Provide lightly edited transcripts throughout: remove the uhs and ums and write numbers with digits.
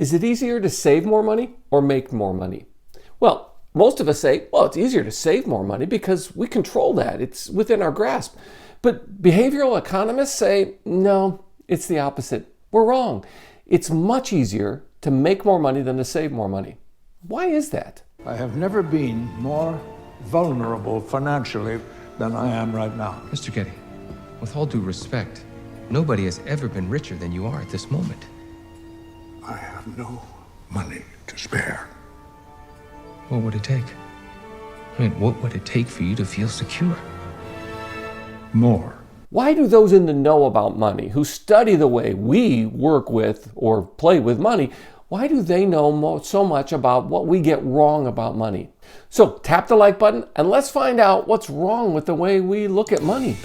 Is it easier to save more money or make more money? Well, most of us say, well, it's easier to save more money because we control that. It's within our grasp. But behavioral economists say, no, it's the opposite. We're wrong. It's much easier to make more money than to save more money. Why is that? I have never been more vulnerable financially than I am right now. Mr. Getty, with all due respect, nobody has ever been richer than you are at this moment. I have no money to spare. What would it take? I mean, what would it take for you to feel secure? More. Why do those in the know about money, who study the way we work with or play with money, why do they know so much about what we get wrong about money? So tap the like button and let's find out what's wrong with the way we look at money.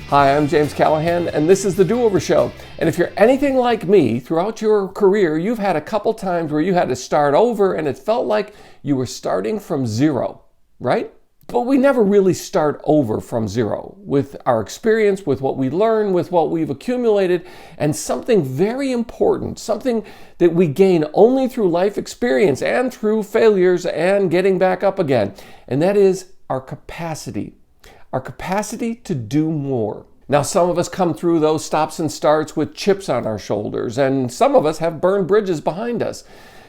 Hi, I'm James Callahan, and this is The Do-Over Show. And if you're anything like me, throughout your career, you've had a couple times where you had to start over and it felt like you were starting from zero, right? But we never really start over from zero. With our experience, with what we learn, with what we've accumulated, and something very important, something that we gain only through life experience and through failures and getting back up again. And that is our capacity to do more. Now, some of us come through those stops and starts with chips on our shoulders, and some of us have burned bridges behind us.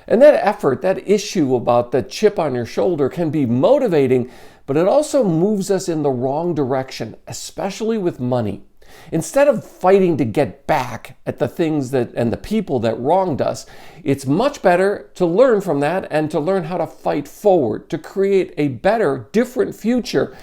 And that effort, that issue about the chip on your shoulder can be motivating, but it also moves us in the wrong direction, especially with money. Instead of fighting to get back at the things and the people that wronged us, it's much better to learn from that and to learn how to fight forward, to create a better, different future.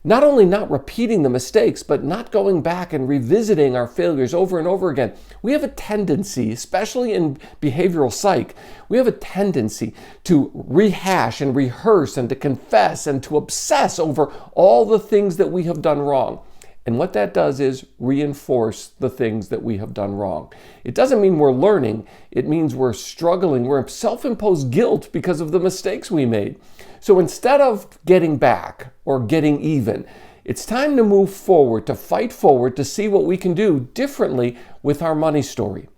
Not only not repeating the mistakes, but not going back and revisiting our failures over and over again. We have a tendency, especially in behavioral psych, we have a tendency to rehash and rehearse and to confess and to obsess over all the things that we have done wrong. And what that does is reinforce the things that we have done wrong. It doesn't mean we're learning. It means we're struggling. We're in self-imposed guilt because of the mistakes we made. So instead of getting back or getting even, it's time to move forward, to fight forward, to see what we can do differently with our money story.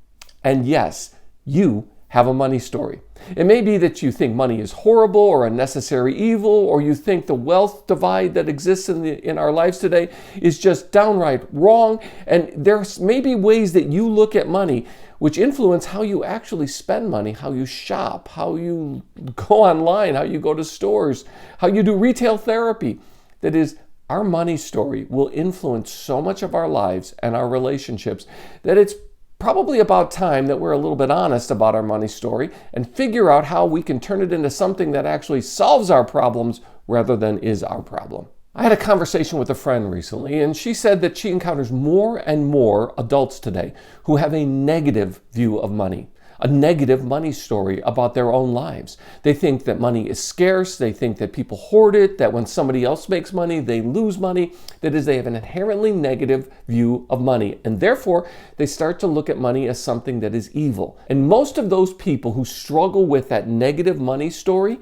And yes, you have a money story. It may be that you think money is horrible or a necessary evil, or you think the wealth divide that exists in our lives today is just downright wrong. And there's maybe ways that you look at money which influence how you actually spend money, how you shop, how you go online, how you go to stores, how you do retail therapy. That is, our money story will influence so much of our lives and our relationships that it's probably about time that we're a little bit honest about our money story and figure out how we can turn it into something that actually solves our problems rather than is our problem. I had a conversation with a friend recently, and she said that she encounters more and more adults today who have a negative view of money, a negative money story about their own lives. They think that money is scarce. They think that people hoard it, that when somebody else makes money, they lose money. That is, they have an inherently negative view of money. And therefore, they start to look at money as something that is evil. And most of those people who struggle with that negative money story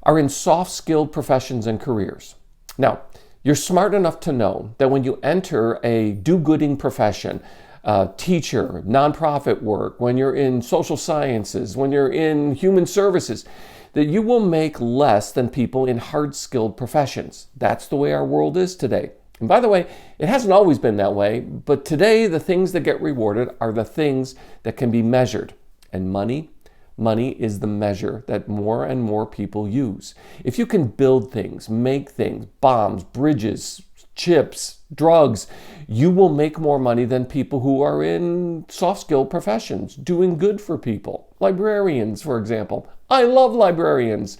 are in soft-skilled professions and careers. Now, you're smart enough to know that when you enter a do-gooding profession, teacher, nonprofit work, when you're in social sciences, when you're in human services, that you will make less than people in hard-skilled professions. That's the way our world is today. And by the way, it hasn't always been that way, but today the things that get rewarded are the things that can be measured. And money is the measure that more and more people use. If you can build things, make things, bombs, bridges, chips, drugs, you will make more money than people who are in soft-skilled professions, doing good for people. Librarians, for example. I love librarians.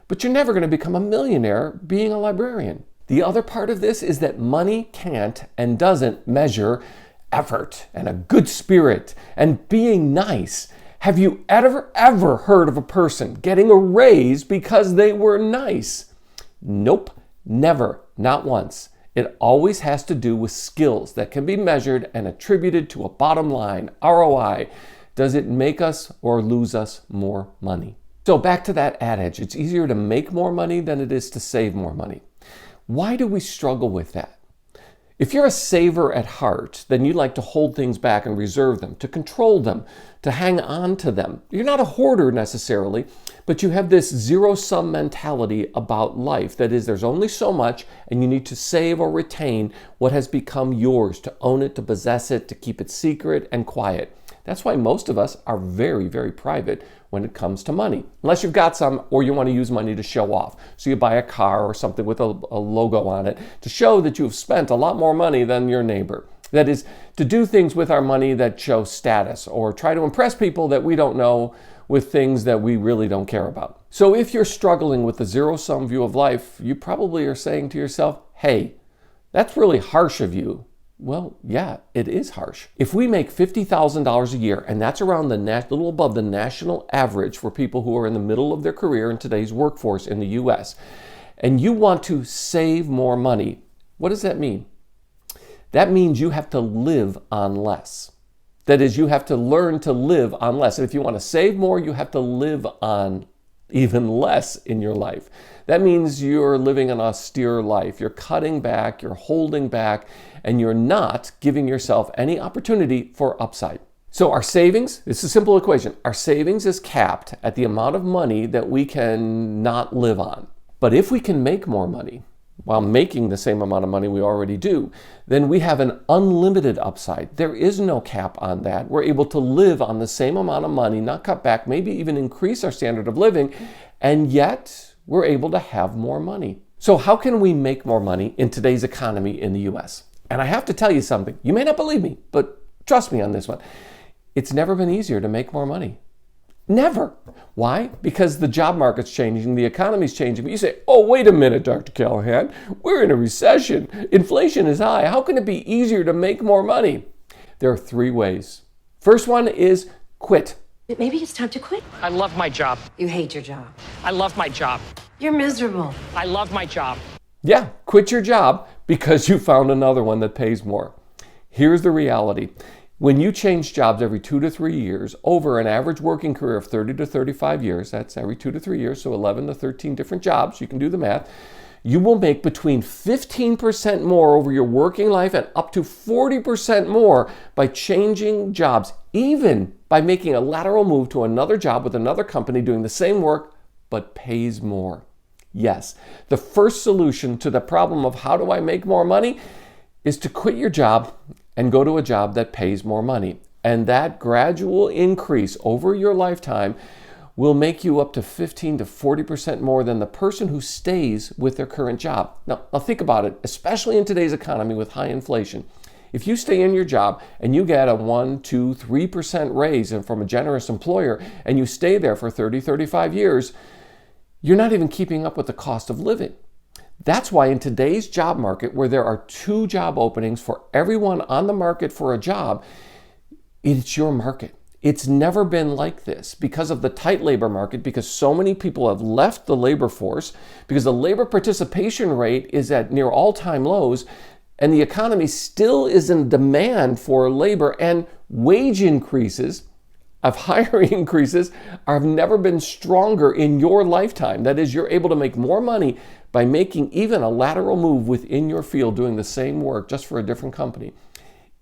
But you're never going to become a millionaire being a librarian. The other part of this is that money can't and doesn't measure effort and a good spirit and being nice. Have you ever heard of a person getting a raise because they were nice? Nope, never, not once. It always has to do with skills that can be measured and attributed to a bottom line, ROI. Does it make us or lose us more money? So back to that adage, it's easier to make more money than it is to save more money. Why do we struggle with that? If you're a saver at heart, then you like to hold things back and reserve them, to control them, to hang on to them. You're not a hoarder necessarily, but you have this zero-sum mentality about life. That is, there's only so much, and you need to save or retain what has become yours, to own it, to possess it, to keep it secret and quiet. That's why most of us are very, very private when it comes to money, unless you've got some or you want to use money to show off. So you buy a car or something with a logo on it to show that you've spent a lot more money than your neighbor. That is, to do things with our money that show status or try to impress people that we don't know with things that we really don't care about. So if you're struggling with the zero-sum view of life, you probably are saying to yourself, hey, that's really harsh of you. Well, yeah, it is harsh. If we make $50,000 a year, and that's around the little above the national average for people who are in the middle of their career in today's workforce in the US, and you want to save more money, what does that mean? That means you have to live on less. That is, you have to learn to live on less. And if you want to save more, you have to live on even less in your life. That means you're living an austere life. You're cutting back, you're holding back, and you're not giving yourself any opportunity for upside. So our savings, it's a simple equation. Our savings is capped at the amount of money that we can not live on. But if we can make more money while making the same amount of money we already do, then we have an unlimited upside. There is no cap on that. We're able to live on the same amount of money, not cut back, maybe even increase our standard of living, and yet we're able to have more money. So how can we make more money in today's economy in the US? And I have to tell you something. You may not believe me, but trust me on this one. It's never been easier to make more money. Never. Why? Because the job market's changing, the economy's changing. But you say, oh, wait a minute, Dr. Callahan. We're in a recession. Inflation is high. How can it be easier to make more money? There are three ways. First one is quit. Maybe it's time to quit. I love my job. You hate your job. I love my job. You're miserable. I love my job. Yeah, quit your job because you found another one that pays more. Here's the reality. When you change jobs every 2 to 3 years, over an average working career of 30 to 35 years, that's every 2 to 3 years, so 11 to 13 different jobs, you can do the math, you will make between 15% more over your working life and up to 40% more by changing jobs, even by making a lateral move to another job with another company doing the same work but pays more. Yes, the first solution to the problem of how do I make more money is to quit your job and go to a job that pays more money. And that gradual increase over your lifetime will make you up to 15 to 40% more than the person who stays with their current job. Now think about it, especially in today's economy with high inflation. If you stay in your job and you get a 1, 2, 3% raise from a generous employer and you stay there for 30, 35 years, you're not even keeping up with the cost of living. That's why in today's job market, where there are 2 job openings for everyone on the market for a job, it's your market. It's never been like this because of the tight labor market, because so many people have left the labor force, because the labor participation rate is at near all-time lows, and the economy still is in demand for labor, and wage increases of hiring increases have never been stronger in your lifetime. That is, you're able to make more money by making even a lateral move within your field, doing the same work just for a different company.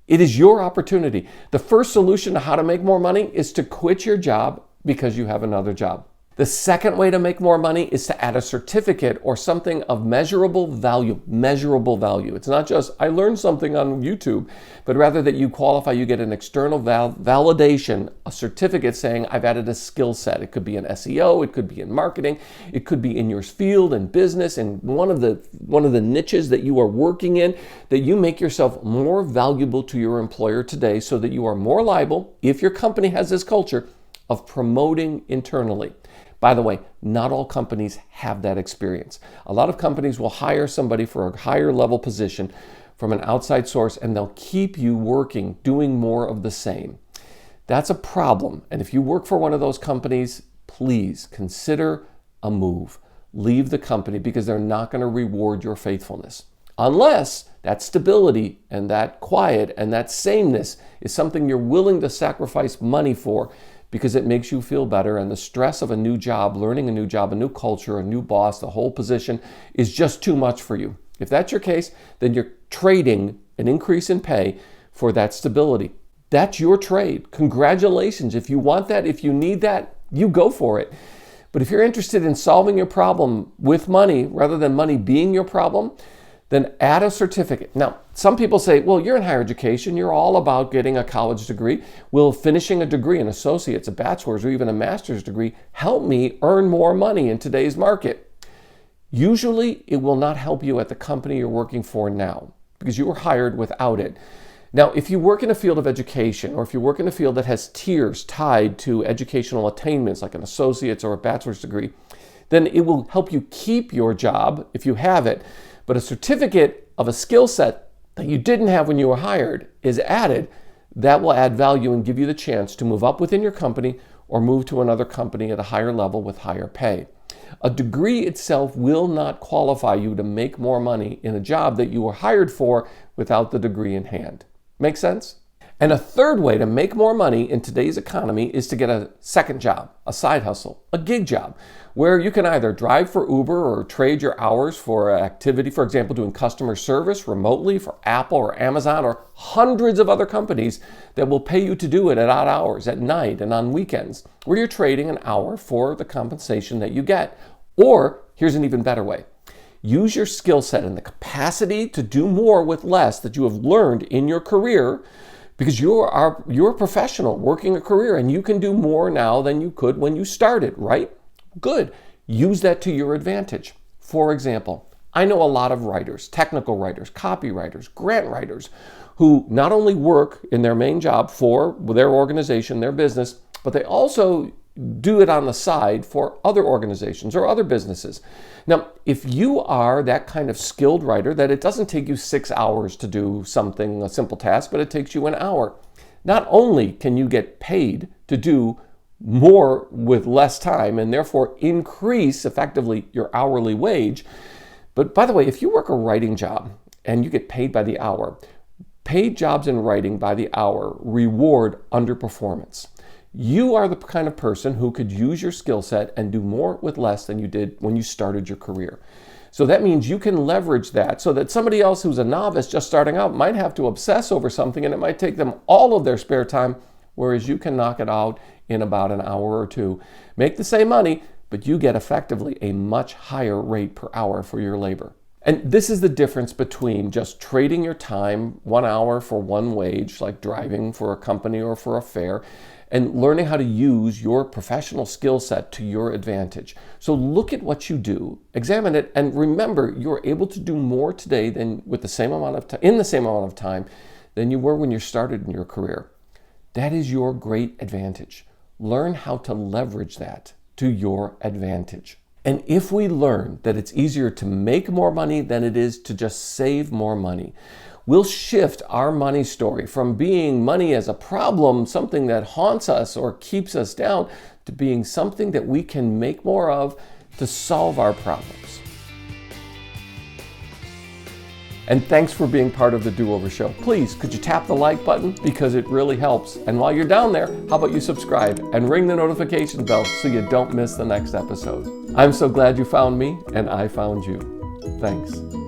It is your opportunity. The first solution to how to make more money is to quit your job because you have another job. The second way to make more money is to add a certificate or something of measurable value. Measurable value. It's not just, I learned something on YouTube, but rather that you qualify, you get an external validation, a certificate saying, I've added a skill set. It could be in SEO, it could be in marketing, it could be in your field and business, and one of the niches that you are working in, that you make yourself more valuable to your employer today so that you are more liable, if your company has this culture, of promoting internally. By the way, not all companies have that experience. A lot of companies will hire somebody for a higher level position from an outside source, and they'll keep you working, doing more of the same. That's a problem. And if you work for one of those companies, please consider a move. Leave the company because they're not going to reward your faithfulness. Unless that stability and that quiet and that sameness is something you're willing to sacrifice money for, because it makes you feel better, and the stress of a new job, learning a new job, a new culture, a new boss, the whole position is just too much for you. If that's your case, then you're trading an increase in pay for that stability. That's your trade. Congratulations. If you want that, if you need that, you go for it. But if you're interested in solving your problem with money rather than money being your problem, then add a certificate. Now, some people say, well, you're in higher education. You're all about getting a college degree. Will finishing a degree, an associate's, a bachelor's, or even a master's degree help me earn more money in today's market? Usually, it will not help you at the company you're working for now because you were hired without it. Now, if you work in a field of education, or if you work in a field that has tiers tied to educational attainments, like an associate's or a bachelor's degree, then it will help you keep your job if you have it. But a certificate of a skill set that you didn't have when you were hired is added. That will add value and give you the chance to move up within your company or move to another company at a higher level with higher pay. A degree itself will not qualify you to make more money in a job that you were hired for without the degree in hand. Make sense? And a third way to make more money in today's economy is to get a second job, a side hustle, a gig job, where you can either drive for Uber or trade your hours for an activity, for example, doing customer service remotely for Apple or Amazon or hundreds of other companies that will pay you to do it at odd hours, at night and on weekends, where you're trading an hour for the compensation that you get. Or here's an even better way. Use your skill set and the capacity to do more with less that you have learned in your career, because you're a professional working a career and you can do more now than you could when you started, right? Good. Use that to your advantage. For example, I know a lot of writers, technical writers, copywriters, grant writers, who not only work in their main job for their organization, their business, but they also do it on the side for other organizations or other businesses. Now, if you are that kind of skilled writer that it doesn't take you 6 hours to do something, a simple task, but it takes you an hour, not only can you get paid to do more with less time and therefore increase effectively your hourly wage, but by the way, if you work a writing job and you get paid by the hour, paid jobs in writing by the hour reward underperformance. You are the kind of person who could use your skill set and do more with less than you did when you started your career. So that means you can leverage that so that somebody else who's a novice just starting out might have to obsess over something and it might take them all of their spare time, whereas you can knock it out in about an hour or two. Make the same money, but you get effectively a much higher rate per hour for your labor. And this is the difference between just trading your time 1 hour for one wage, like driving for a company or for a fair, and learning how to use your professional skill set to your advantage. So look at what you do, examine it, and remember you're able to do more today than with the same amount of time than you were when you started in your career. That is your great advantage. Learn how to leverage that to your advantage. And if we learn that it's easier to make more money than it is to just save more money, we'll shift our money story from being money as a problem, something that haunts us or keeps us down, to being something that we can make more of to solve our problems. And thanks for being part of the Do-Over Show. Please, could you tap the like button because it really helps. And while you're down there, how about you subscribe and ring the notification bell so you don't miss the next episode. I'm so glad you found me and I found you. Thanks.